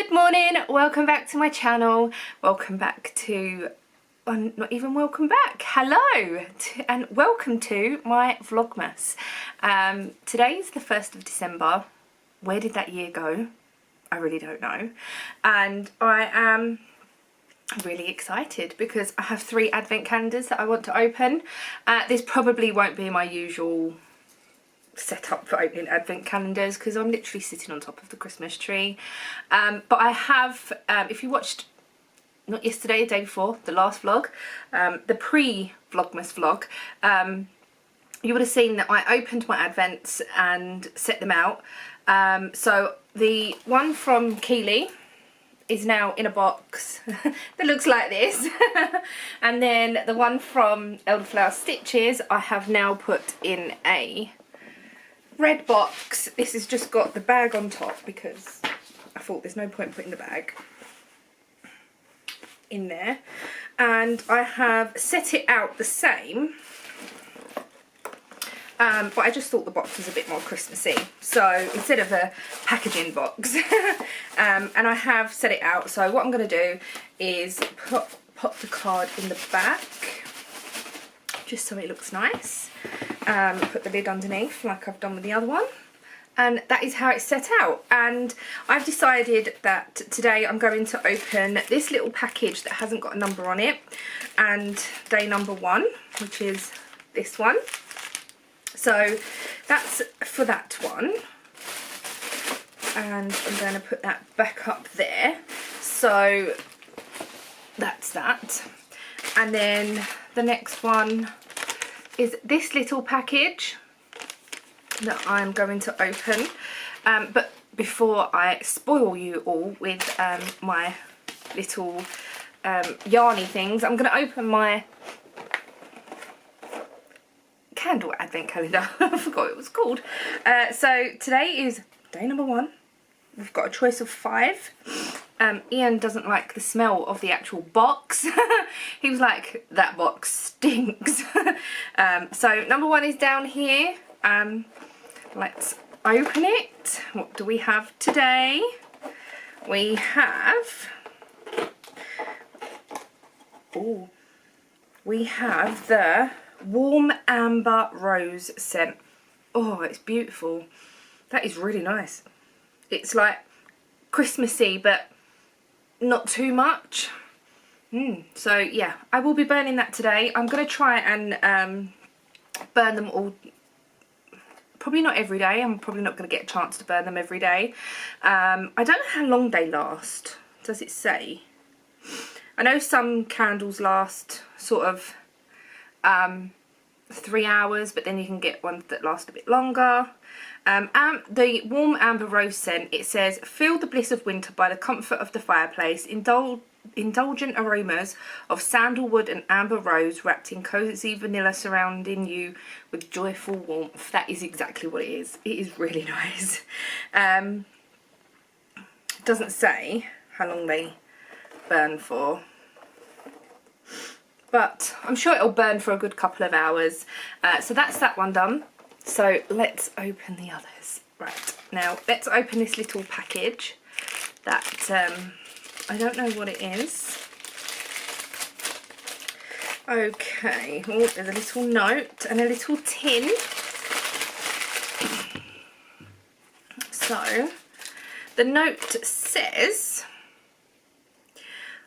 Good morning, welcome back to my channel. Welcome back to, not even welcome back, hello and welcome to my vlogmas. Today is the 1st of December. Where did that year go? I really don't know. And I am really excited because I have 3 advent calendars that I want to open. This probably won't be my usual set up for opening advent calendars because I'm literally sitting on top of the Christmas tree, but I have, if you watched not yesterday, the day before, the last vlog, the pre-vlogmas vlog, you would have seen that I opened my advents and set them out. So the one from Keeley is now in a box that looks like this and then the one from Elderflower Stitches I have now put in a red box. This has just got the bag on top because I thought there's no point putting the bag in there, and I have set it out the same, but I just thought the box was a bit more Christmassy, so instead of a packaging box and I have set it out. So what I'm going to do is pop the card in the back just so it looks nice. Put the lid underneath like I've done with the other one, and that is how it's set out. And I've decided that today I'm going to open this little package that hasn't got a number on it, and day number 1, which is this one. So that's for that one, and I'm going to put that back up there. So that's that. And then the next one is this little package that I'm going to open. But before I spoil you all with my little yarny things, I'm going to open my candle advent calendar. I forgot what it was called. So today is day number 1. We've got a choice of 5. Ian doesn't like the smell of the actual box. He was like, that box stinks. So number 1 is down here. Let's open it. What do we have today? We have, we have the Warm Amber Rose scent. Oh, it's beautiful. That is really nice. It's like Christmassy, but not too much. So yeah, I will be burning that today. I'm going to try and burn them all, probably not every day. I'm probably not going to get a chance to burn them every day. I don't know how long they last. Does it say? I know some candles last sort of 3 hours, but then you can get ones that last a bit longer. The Warm Amber Rose scent, it says, feel the bliss of winter by the comfort of the fireplace. Indulgent aromas of sandalwood and amber rose wrapped in cozy vanilla surrounding you with joyful warmth. That is exactly what it is. It is really nice. It doesn't say how long they burn for, but I'm sure it'll burn for a good couple of hours. So that's that one done. So let's open the others. Right, now let's open this little package that I don't know what it is. Okay, oh, there's a little note and a little tin. So the note says,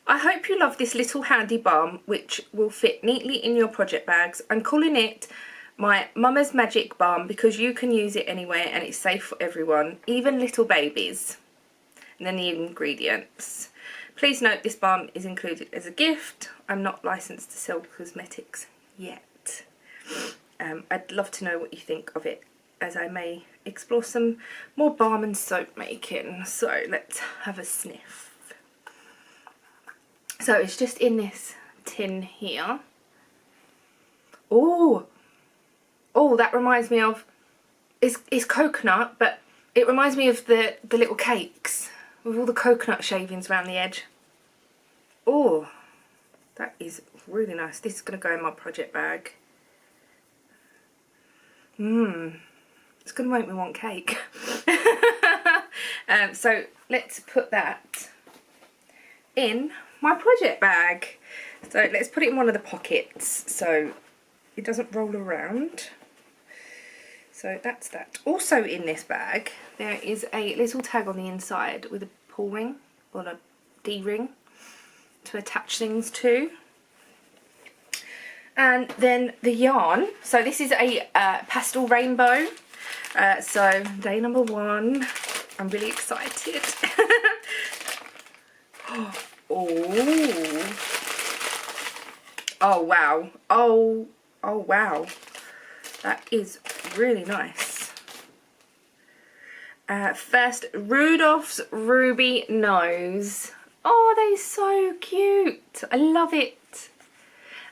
I hope you love this little handy balm which will fit neatly in your project bags. I'm calling it my Mama's Magic Balm because you can use it anywhere and it's safe for everyone, even little babies. And then the ingredients. Please note this balm is included as a gift. I'm not licensed to sell cosmetics yet. I'd love to know what you think of it, as I may explore some more balm and soap making. So let's have a sniff. So it's just in this tin here. Oh, that reminds me of, it's coconut, but it reminds me of the little cakes with all the coconut shavings around the edge. Oh, that is really nice. This is going to go in my project bag. It's going to make me want cake. So let's put that in my project bag. So let's put it in one of the pockets so it doesn't roll around. So that's that. Also in this bag there is a little tag on the inside with a pull ring or a D-ring to attach things to. And then the yarn. So this is a pastel rainbow. So day number 1. I'm really excited. Oh. Oh wow. Oh wow. That is really nice. First, Rudolph's Ruby Nose. Oh, they're so cute. I love it.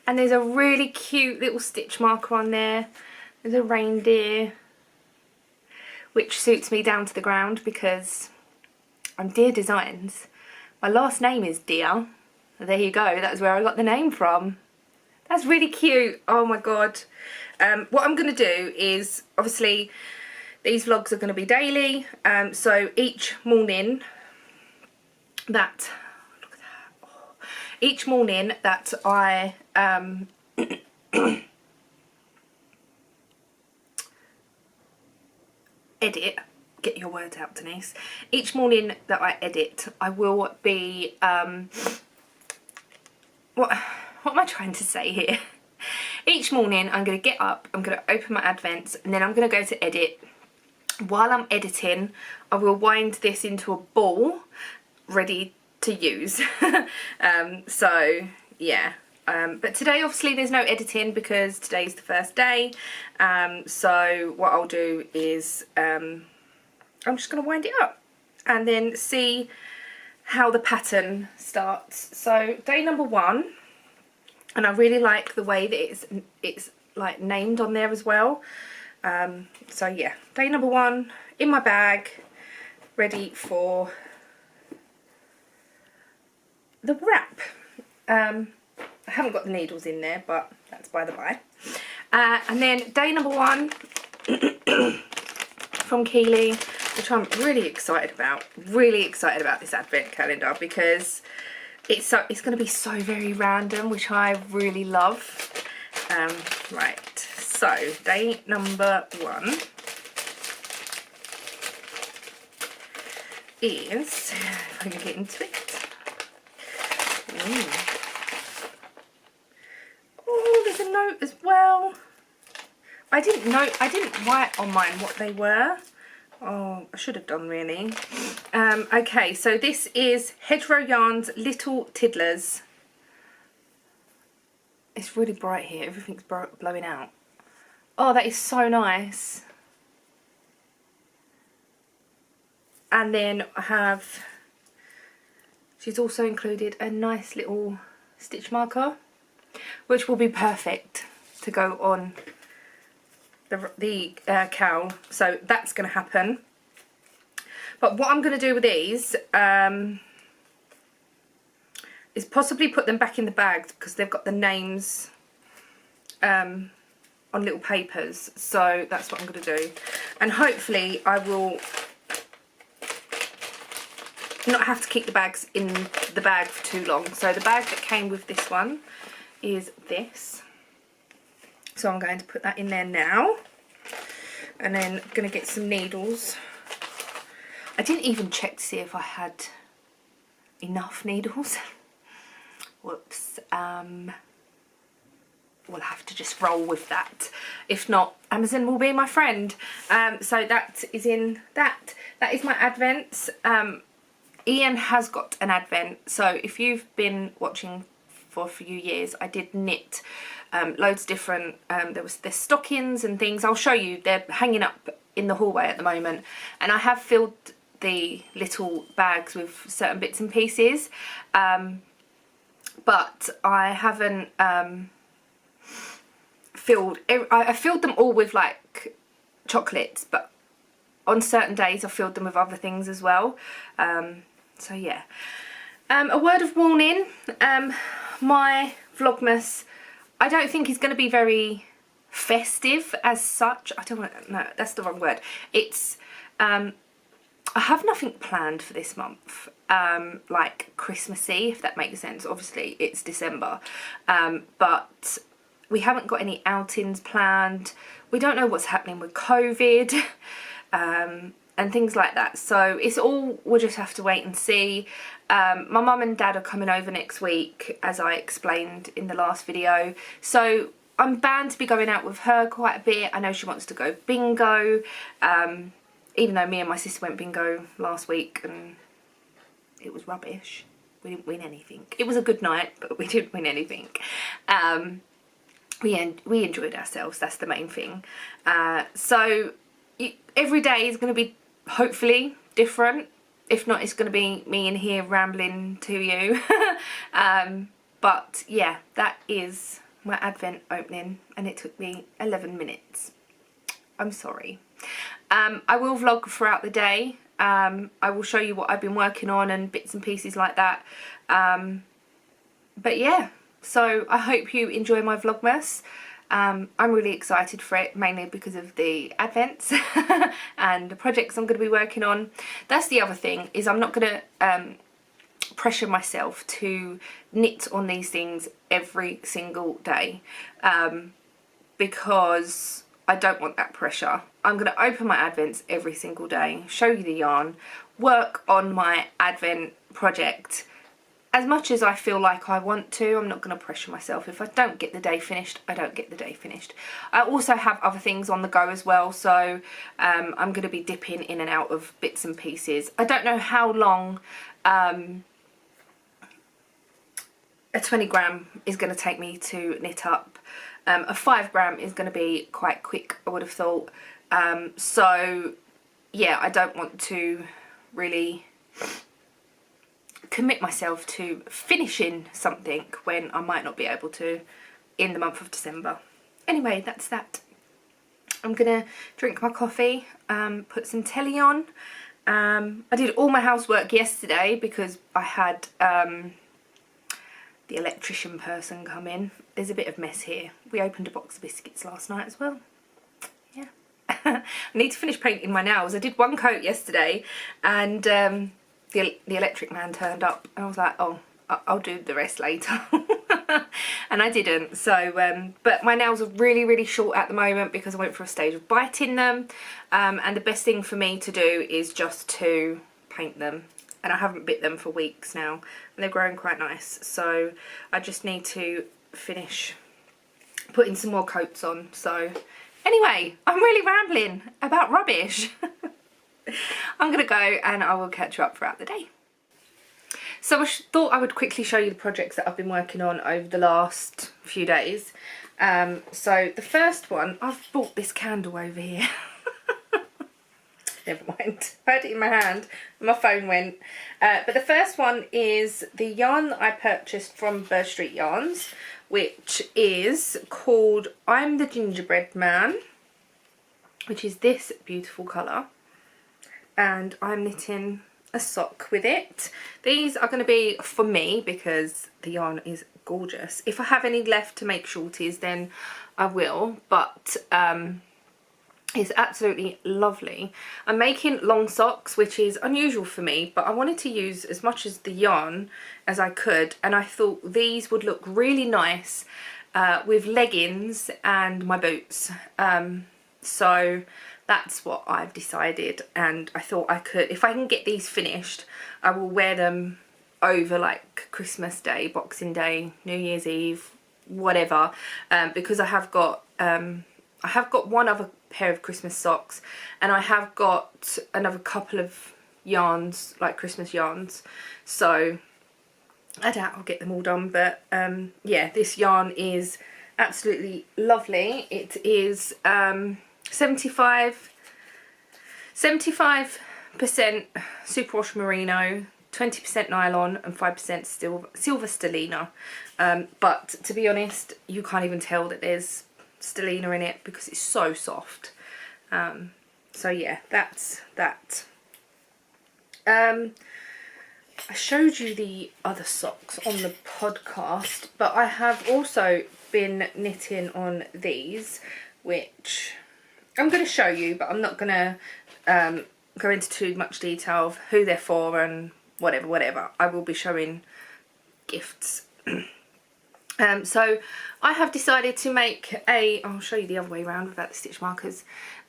And there's a really cute little stitch marker on there. There's a reindeer, which suits me down to the ground because I'm Deer Designs. My last name is Deer. There you go. That's where I got the name from. That's really cute. Oh my god. What I'm going to do is, obviously, these vlogs are going to be daily. So each morning that, look at that. Oh, each morning that I edit, get your words out, Denise. Each morning that I edit, I will be what am I trying to say here? Each morning I'm going to get up, I'm going to open my advents, and then I'm going to go to edit. While I'm editing, I will wind this into a ball ready to use. So yeah, but today obviously there's no editing because today's the first day. So what I'll do is I'm just going to wind it up and then see how the pattern starts. So day number 1, and I really like the way that it's like named on there as well. So yeah, day number 1 in my bag, ready for the wrap. I haven't got the needles in there, but that's by the by. And then day number 1 from Keeley, which I'm really excited about. Really excited about this advent calendar because it's going to be so very random, which I really love. Right, so day number 1 is, if I can get into it. Ooh. Oh, there's a note as well. I didn't write on mine what they were. Oh, I should have done really. Okay, so this is Hedgerow Yarns Little Tiddlers. It's really bright here. Everything's blowing out. Oh, that is so nice. And then I have, she's also included a nice little stitch marker, which will be perfect to go on the cowl. So that's going to happen. But what I'm going to do with these is possibly put them back in the bag because they've got the names on little papers. So that's what I'm going to do. And hopefully I will not have to keep the bags in the bag for too long. So the bag that came with this one is this. So I'm going to put that in there now. And then I'm going to get some needles. I didn't even check to see if I had enough needles. Whoops. We'll have to just roll with that. If not, Amazon will be my friend. So that is in that. That is my advents. Ian has got an advent. So if you've been watching for a few years, I did knit loads of different, there's stockings and things. I'll show you, they're hanging up in the hallway at the moment, and I have filled the little bags with certain bits and pieces, but I haven't I filled them all with like chocolates, but on certain days I filled them with other things as well. So yeah, a word of warning, my vlogmas I don't think is going to be very festive as such. I don't want to, no, that's the wrong word. It's I have nothing planned for this month, like Christmassy, if that makes sense. Obviously it's December, but we haven't got any outings planned. We don't know what's happening with COVID and things like that, so it's all, we'll just have to wait and see. My mum and dad are coming over next week, as I explained in the last video, so I'm bound to be going out with her quite a bit. I know she wants to go bingo, even though me and my sister went bingo last week and it was rubbish. We didn't win anything. It was a good night, but we didn't win anything. We enjoyed ourselves, that's the main thing. So every day is going to be hopefully different. If not, it's going to be me in here rambling to you. But yeah, that is my Advent opening, and it took me 11 minutes. I'm sorry. I will vlog throughout the day. I will show you what I've been working on and bits and pieces like that. But yeah, so I hope you enjoy my vlogmas. I'm really excited for it, mainly because of the Advents and the projects I'm going to be working on. That's the other thing, is I'm not going to pressure myself to knit on these things every single day, because I don't want that pressure. I'm going to open my Advents every single day, show you the yarn, work on my Advent project as much as I feel like I want to. I'm not going to pressure myself. If I don't get the day finished, I don't get the day finished. I also have other things on the go as well, so I'm going to be dipping in and out of bits and pieces. I don't know how long a 20 gram is going to take me to knit up. A 5 gram is going to be quite quick, I would have thought. So yeah, I don't want to really commit myself to finishing something when I might not be able to in the month of December. Anyway, that's that. I'm gonna drink my coffee, put some telly on. I did all my housework yesterday because I had the electrician person come in. There's a bit of mess here. We opened a box of biscuits last night as well. Yeah. I need to finish painting my nails. I did one coat yesterday, and the electric man turned up, and I was like, oh, I'll do the rest later. And I didn't. So but my nails are really short at the moment because I went through a stage of biting them, and the best thing for me to do is just to paint them. And I haven't bit them for weeks now, and they're growing quite nice, so I just need to finish putting some more coats on. So anyway, I'm really rambling about rubbish. I'm gonna go and I will catch you up throughout the day. So I thought I would quickly show you the projects that I've been working on over the last few days. So the first one, I've bought this candle over here. Never mind, I had it in my hand, my phone went. But the first one is the yarn that I purchased from Bird Street Yarns, which is called I'm the Gingerbread Man, which is this beautiful colour. And I'm knitting a sock with it. These are going to be for me because the yarn is gorgeous. If I have any left to make shorties, then I will, but it's absolutely lovely. I'm making long socks, which is unusual for me, but I wanted to use as much as the yarn as I could, and I thought these would look really nice with leggings and my boots. So that's what I've decided, and I thought I could, if I can get these finished, I will wear them over like Christmas Day, Boxing Day, New Year's Eve, whatever, because I have got one other pair of Christmas socks, and I have got another couple of yarns, like Christmas yarns, so I doubt I'll get them all done, but yeah, this yarn is absolutely lovely. It is 75% superwash merino, 20% nylon and 5% silver stellina, but to be honest, you can't even tell that there's stellina in it because it's so soft. So yeah, that's that. I showed you the other socks on the podcast, but I have also been knitting on these, which I'm going to show you, but I'm not going to go into too much detail of who they're for and whatever. I will be showing gifts. So I have decided to make I'll show you the other way around without the stitch markers,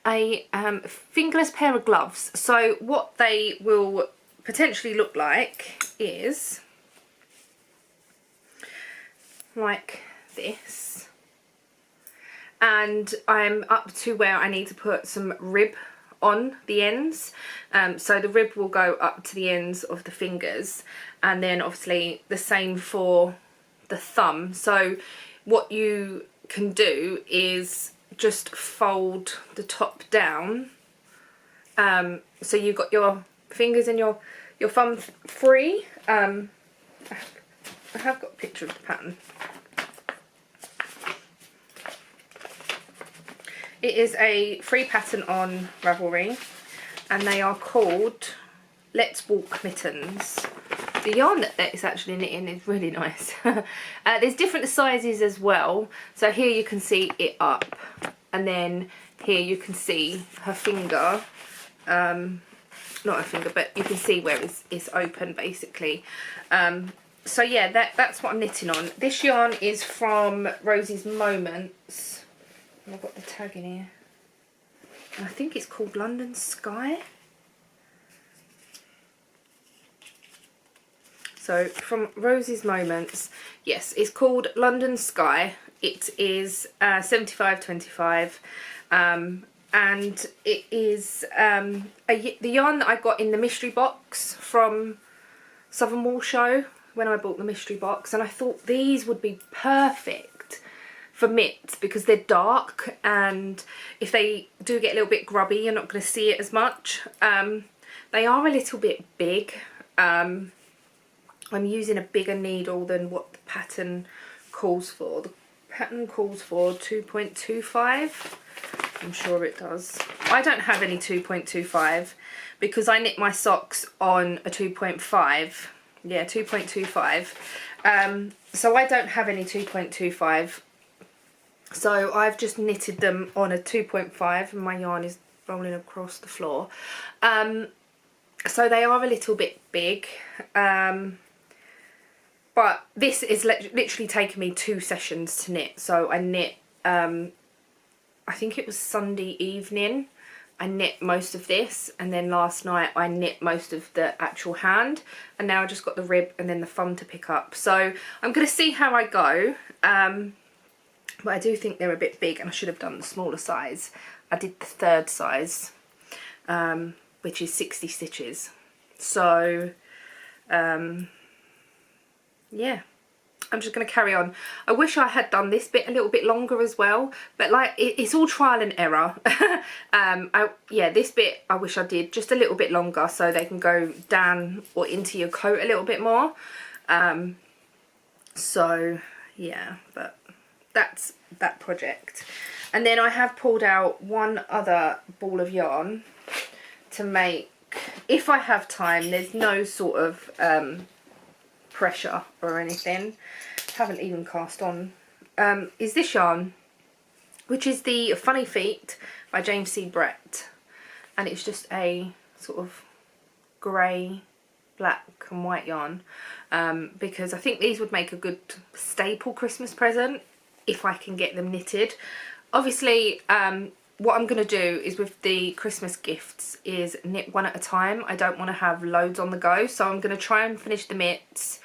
a fingerless pair of gloves. So what they will potentially look like is like this, and I'm up to where I need to put some rib on the ends, so the rib will go up to the ends of the fingers, and then obviously the same for the thumb. So what you can do is just fold the top down, so you've got your fingers and your thumb free. I have got a picture of the pattern. It is a free pattern on Ravelry, and they are called Let's Walk Mittens. The yarn that it's actually knitting is really nice. There's different sizes as well. So here you can see it up, and then here you can see her finger. Not her finger, but you can see where it's open basically. So yeah, that's what I'm knitting on. This yarn is from Rosie's Moments. And I've got the tag in here. And I think it's called London Sky. So from Rosie's Moments, yes, it's called London Sky. It is 75.25, and it is the yarn that I got in the mystery box from Southern Wool Show when I bought the mystery box, and I thought these would be perfect for mitts because they're dark, and if they do get a little bit grubby, you're not going to see it as much. They are a little bit big. I'm using a bigger needle than what the pattern calls for. The pattern calls for 2.25. I'm sure it does. I don't have any 2.25 because I knit my socks on a 2.5. Yeah, 2.25. So I don't have any 2.25. So I've just knitted them on a 2.5, and my yarn is rolling across the floor. So they are a little bit big. But this is literally taken me 2 sessions to knit. So I knit, I think it was Sunday evening, I knit most of this, and then last night I knit most of the actual hand, and now I just got the rib and then the thumb to pick up. So I'm going to see how I go, but I do think they're a bit big, and I should have done the smaller size. I did the 3rd size, which is 60 stitches. So yeah, I'm just going to carry on. I wish I had done this bit a little bit longer as well, but like it's all trial and error. Yeah, this bit I wish I did just a little bit longer so they can go down or into your coat a little bit more. So yeah, but that's that project. And then I have pulled out one other ball of yarn to make, if I have time. There's no sort of pressure or anything. Haven't even cast on. Is this yarn, which is the Funny Feet by James C. Brett, and it's just a sort of grey, black and white yarn, because I think these would make a good staple Christmas present if I can get them knitted. Obviously what I'm going to do is with the Christmas gifts is knit one at a time. I don't want to have loads on the go, so I'm going to try and finish the mitts.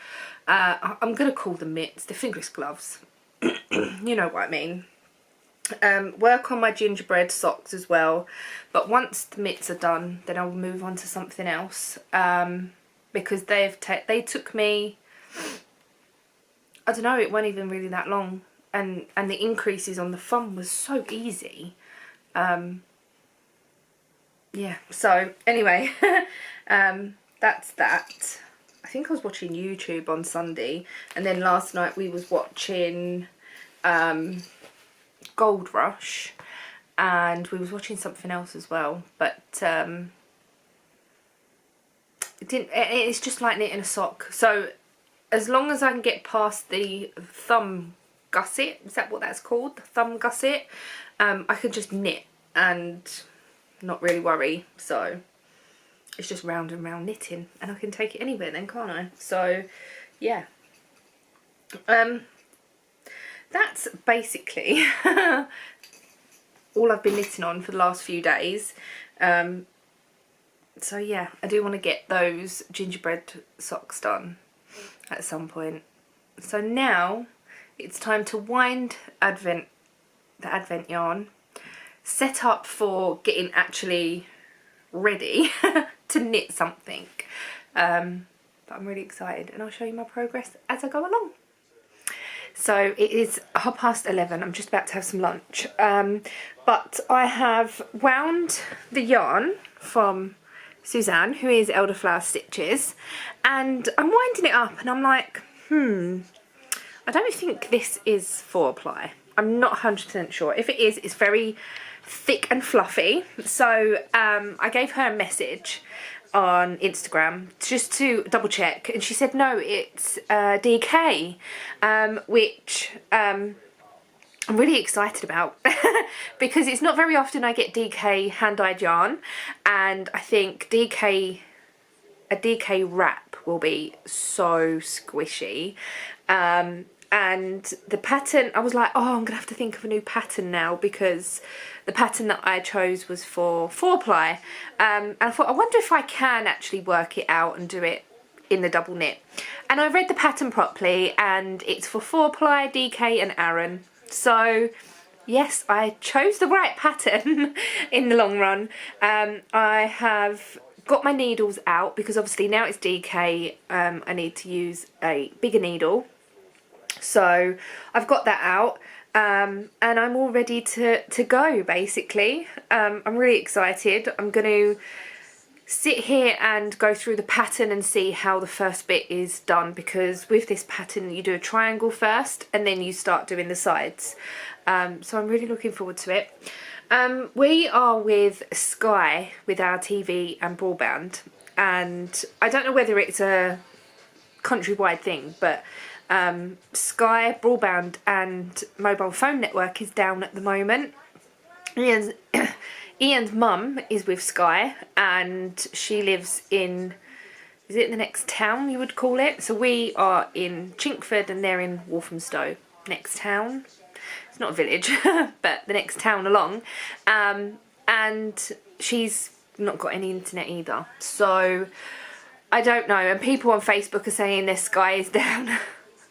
I'm going to call them mitts, the fingerless gloves. You know what I mean. Work on my gingerbread socks as well, but once the mitts are done then I'll move on to something else, because they took me, I don't know, it wasn't even really that long, and the increases on the thumb was so easy. Yeah, so anyway, that's that. I think I was watching YouTube on Sunday, and then last night we was watching Gold Rush, and we was watching something else as well, but it's just like knitting a sock. So as long as I can get past the thumb gusset, is that what that's called, the thumb gusset, I can just knit and not really worry. So it's just round and round knitting, and I can take it anywhere then, can't I? So yeah, that's basically all I've been knitting on for the last few days. So yeah, I do want to get those gingerbread socks done at some point. So now it's time to wind the advent yarn, set up for getting actually ready to knit something. But I'm really excited, and I'll show you my progress as I go along. So it is 11:30. I'm just about to have some lunch. But I have wound the yarn from Suzanne, who is Elderflower Stitches, and I'm winding it up, and I'm like, I don't think this is 4-ply. I'm not 100% sure. If it is, it's very thick and fluffy. So I gave her a message on Instagram just to double check, and she said no, it's DK, which I'm really excited about because it's not very often I get DK hand-dyed yarn, and I think a DK wrap will be so squishy. And the pattern, I was like, oh, I'm gonna have to think of a new pattern now, because the pattern that I chose was for 4-ply. And I thought, I wonder if I can actually work it out and do it in the double knit. And I read the pattern properly, and it's for 4-ply, DK and Aran. So yes, I chose the right pattern in the long run. I have got my needles out, because obviously now it's DK, I need to use a bigger needle. So I've got that out, and I'm all ready to go, basically. I'm really excited. I'm going to sit here and go through the pattern and see how the first bit is done, because with this pattern you do a triangle first and then you start doing the sides. So I'm really looking forward to it. We are with Sky with our TV and broadband, and I don't know whether it's a countrywide thing, but Sky broadband and mobile phone network is down at the moment. Ian's mum is with Sky, and she lives in, is it the next town you would call it? So we are in Chinkford and they're in Walthamstow, next town. It's not a village, but the next town along. And she's not got any internet either. So I don't know. And people on Facebook are saying their Sky is down.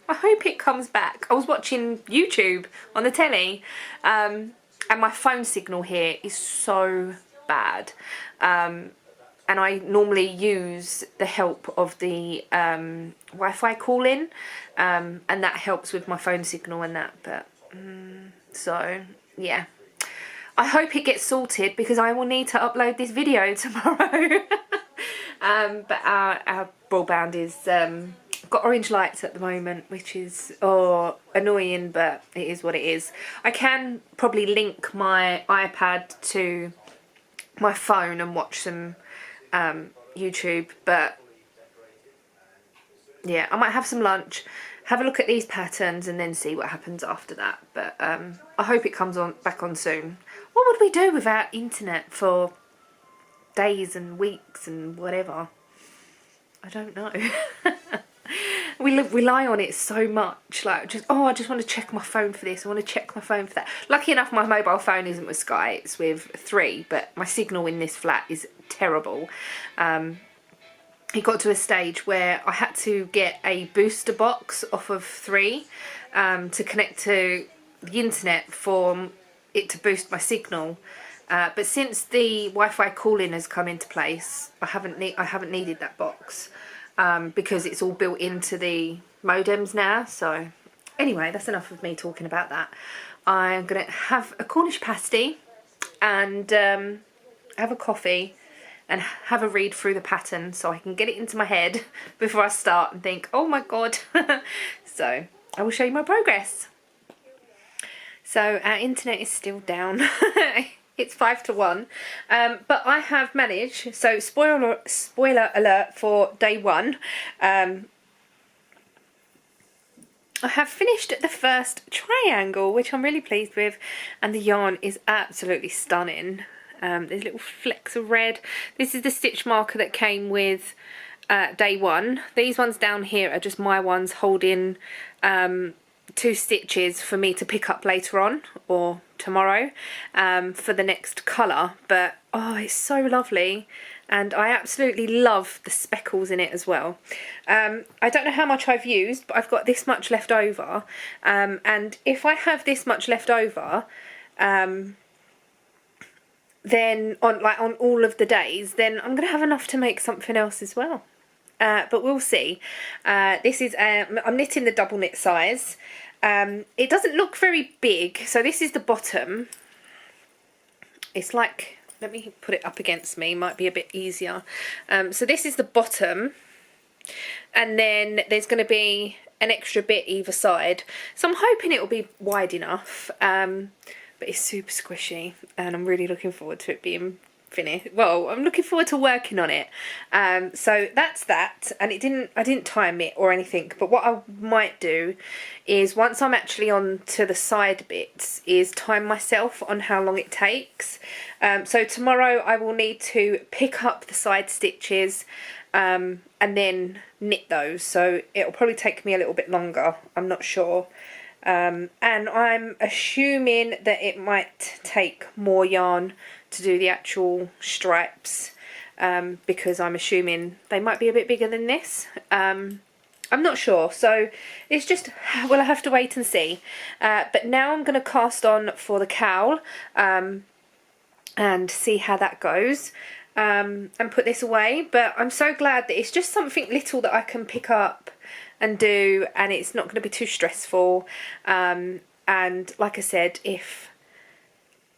I hope it comes back. I was watching YouTube on the telly, and my phone signal here is so bad. And I normally use the help of the Wi-Fi call-in, and that helps with my phone signal and that. But so yeah, I hope it gets sorted, because I will need to upload this video tomorrow. But our broadband is got orange lights at the moment, which is annoying, but it is what it is. I can probably link my iPad to my phone and watch some YouTube, but yeah, I might have some lunch, have a look at these patterns, and then see what happens after that. But I hope it comes back on soon. What would we do without internet for days and weeks and whatever? I don't know. We rely on it so much, like I just want to check my phone for this, I want to check my phone for that. Lucky enough, my mobile phone isn't with Sky, it's with 3, but my signal in this flat is terrible. It got to a stage where I had to get a booster box off of 3 to connect to the internet for it to boost my signal. But since the Wi-Fi call-in has come into place, I haven't needed that box. Because it's all built into the modems now. So anyway, that's enough of me talking about that. I'm going to have a Cornish pasty and have a coffee and have a read through the pattern so I can get it into my head before I start and think, oh my god. So I will show you my progress. So our internet is still down. It's 5 to 1, but I have managed, so spoiler alert for day 1, I have finished the first triangle, which I'm really pleased with, and the yarn is absolutely stunning. There's little flecks of red. This is the stitch marker that came with day one. These ones down here are just my ones holding 2 stitches for me to pick up later on or tomorrow for the next colour. But oh, it's so lovely, and I absolutely love the speckles in it as well. I don't know how much I've used, but I've got this much left over, and if I have this much left over then on all of the days, then I'm gonna have enough to make something else as well. But we'll see. This is I'm knitting the double knit size. It doesn't look very big, so this is the bottom. It's like, let me put it up against me, might be a bit easier. So this is the bottom, and then there's going to be an extra bit either side. So I'm hoping it will be wide enough, but it's super squishy, and I'm really looking forward to it being finished. Well, I'm looking forward to working on it. So that's that, and I didn't time it or anything, but what I might do is, once I'm actually on to the side bits, is time myself on how long it takes. So tomorrow I will need to pick up the side stitches and then knit those, so it'll probably take me a little bit longer, I'm not sure. And I'm assuming that it might take more yarn to do the actual stripes, because I'm assuming they might be a bit bigger than this. I'm not sure, so it's just, well, I have to wait and see. But now I'm going to cast on for the cowl and see how that goes, and put this away. But I'm so glad that it's just something little that I can pick up and do, and it's not going to be too stressful. And like I said, if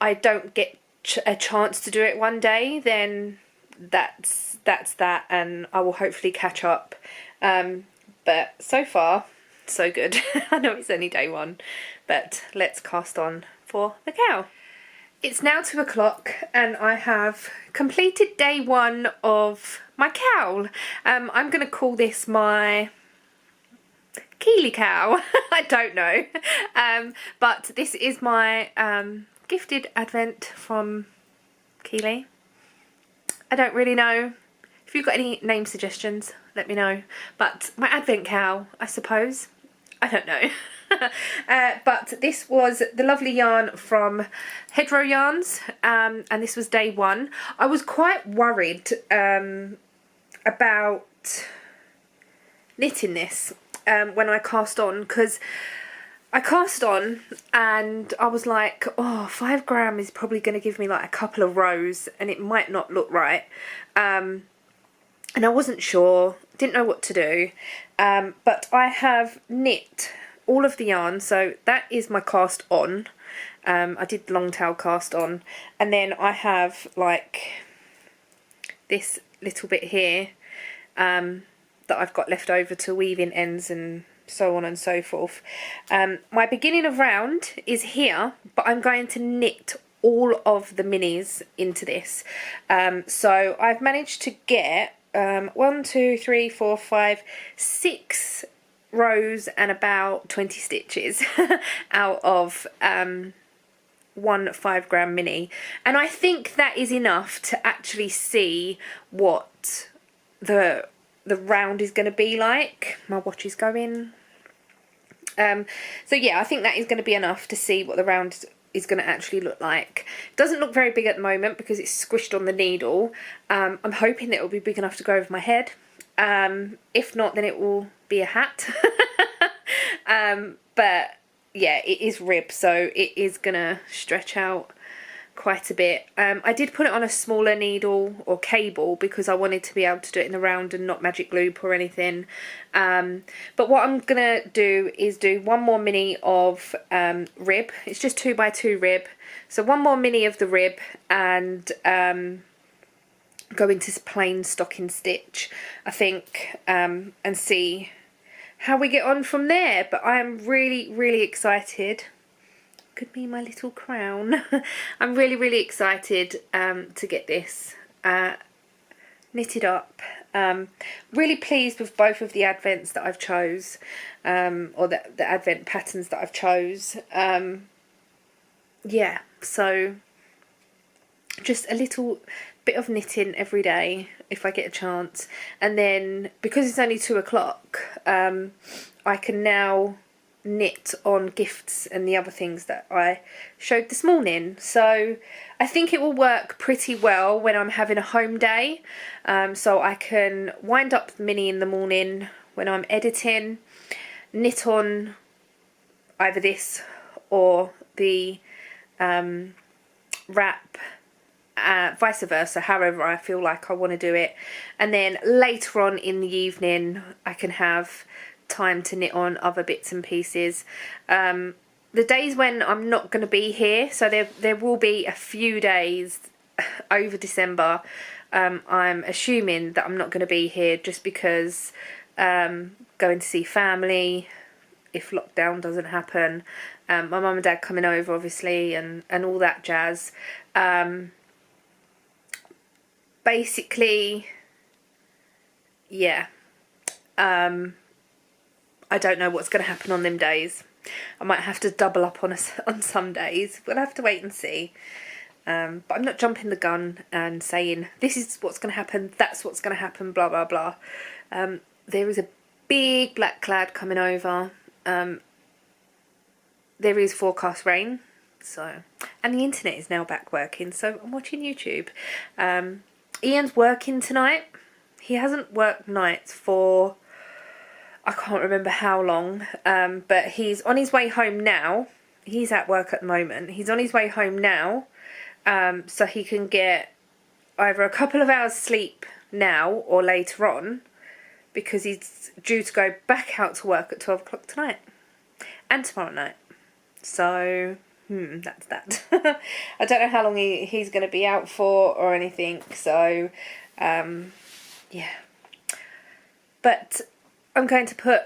I don't get a chance to do it one day, then that's that, and I will hopefully catch up. But so far so good. I know it's only day one, but let's cast on for the cowl. It's now 2 o'clock and I have completed day one of my cowl. I'm going to call this my Keely cowl. I don't know. But this is my gifted advent from Keely. I don't really know. If you've got any name suggestions, let me know. But my advent cowl, I suppose. I don't know. But this was the lovely yarn from Hedgerow Yarns, and this was day one. I was quite worried about knitting this when I cast on, because I cast on and I was like, oh, 5 gram is probably going to give me like a couple of rows and it might not look right. And I wasn't sure, didn't know what to do, but I have knit all of the yarn. So that is my cast on. I did long tail cast on, and then I have like this little bit here that I've got left over to weave in ends and so on and so forth. My beginning of round is here, but I'm going to knit all of the minis into this. So I've managed to get 1, 2, 3, 4, 5, 6 rows and about 20 stitches out of one 5 gram mini, and I think that is enough to actually see what the round is going to be like. My watch is going. So yeah, I think that is going to be enough to see what the round is going to actually look like. It doesn't look very big at the moment because it's squished on the needle. I'm hoping that it will be big enough to go over my head. If not, then it will be a hat. But yeah, it is ribbed, so it is going to stretch out quite a bit. I did put it on a smaller needle or cable because I wanted to be able to do it in the round and not magic loop or anything. But what I'm gonna do is do one more mini of rib. It's just 2 by 2 rib, so one more mini of the rib and go into plain stocking stitch, I think, and see how we get on from there. But I am really excited. Could be my little crown. I'm really excited to get this knitted up. Really pleased with both of the advents that I've chose, or the advent patterns that I've chose. Yeah, so just a little bit of knitting every day if I get a chance, and then because it's only 2 o'clock, I can now knit on gifts and the other things that I showed this morning. So I think it will work pretty well when I'm having a home day, so I can wind up the mini in the morning when I'm editing, knit on either this or the wrap, vice versa, however I feel like I want to do it, and then later on in the evening I can have time to knit on other bits and pieces. The days when I'm not going to be here, so there will be a few days over December, I'm assuming that I'm not going to be here just because going to see family if lockdown doesn't happen, my mum and dad coming over obviously, and all that jazz. Basically, yeah, I don't know what's going to happen on them days. I might have to double up on some days. We'll have to wait and see. But I'm not jumping the gun and saying this is what's going to happen, that's what's going to happen, blah blah blah. There is a big black cloud coming over. There is forecast rain, so, and the internet is now back working, so I'm watching YouTube. Ian's working tonight. He hasn't worked nights for I can't remember how long, but he's on his way home now. He's at work at the moment. He's on his way home now, so he can get either a couple of hours sleep now or later on, because he's due to go back out to work at 12 o'clock tonight and tomorrow night. So that's that. I don't know how long he's going to be out for or anything, so yeah, but I'm going to put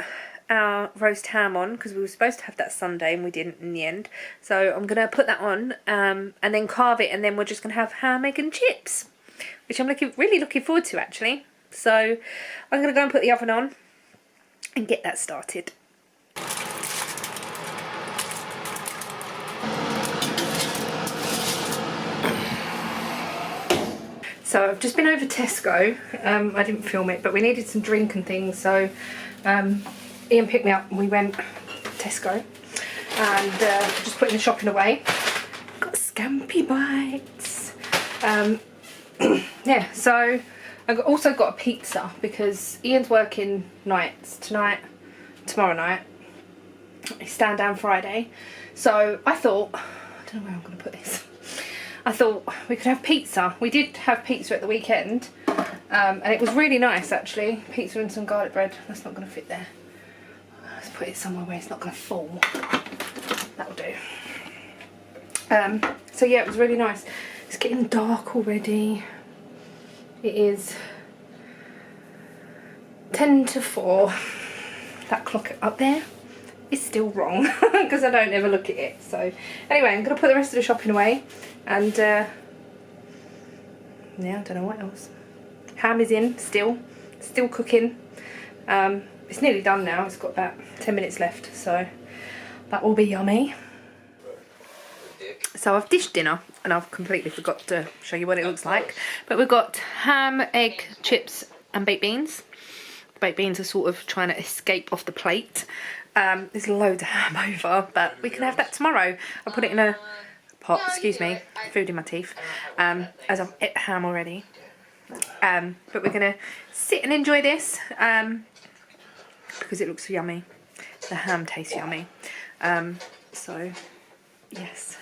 our roast ham on because we were supposed to have that Sunday and we didn't in the end. So I'm going to put that on and then carve it, and then we're just going to have ham, egg and chips, which I'm really looking forward to actually. So I'm going to go and put the oven on and get that started. So I've just been over Tesco. I didn't film it, but we needed some drink and things, so Ian picked me up and we went to Tesco and just putting the shopping away. Got scampi bites. Yeah, so I also got a pizza because Ian's working nights tonight, tomorrow night. He's stand down Friday. So I thought, I don't know where I'm going to put this. I thought we could have pizza. We did have pizza at the weekend, and it was really nice actually. Pizza and some garlic bread. That's not going to fit there. Let's put it somewhere where it's not going to fall. That'll do. So yeah, it was really nice. It's getting dark already. It is 10 to 4. That clock up there is still wrong because I don't ever look at it. So anyway, I'm going to put the rest of the shopping away. And yeah, I don't know what else. Ham is in still cooking. It's nearly done now. It's got about 10 minutes left, so that will be yummy. So I've dished dinner and I've completely forgot to show you what it looks like. But we've got ham, egg, chips and baked beans. The baked beans are sort of trying to escape off the plate. There's loads of ham over, but we can have that tomorrow. I'll put it in a pot, excuse me, food in my teeth, as I've ate ham already. But we're going to sit and enjoy this because it looks yummy. The ham tastes yummy. So, yes.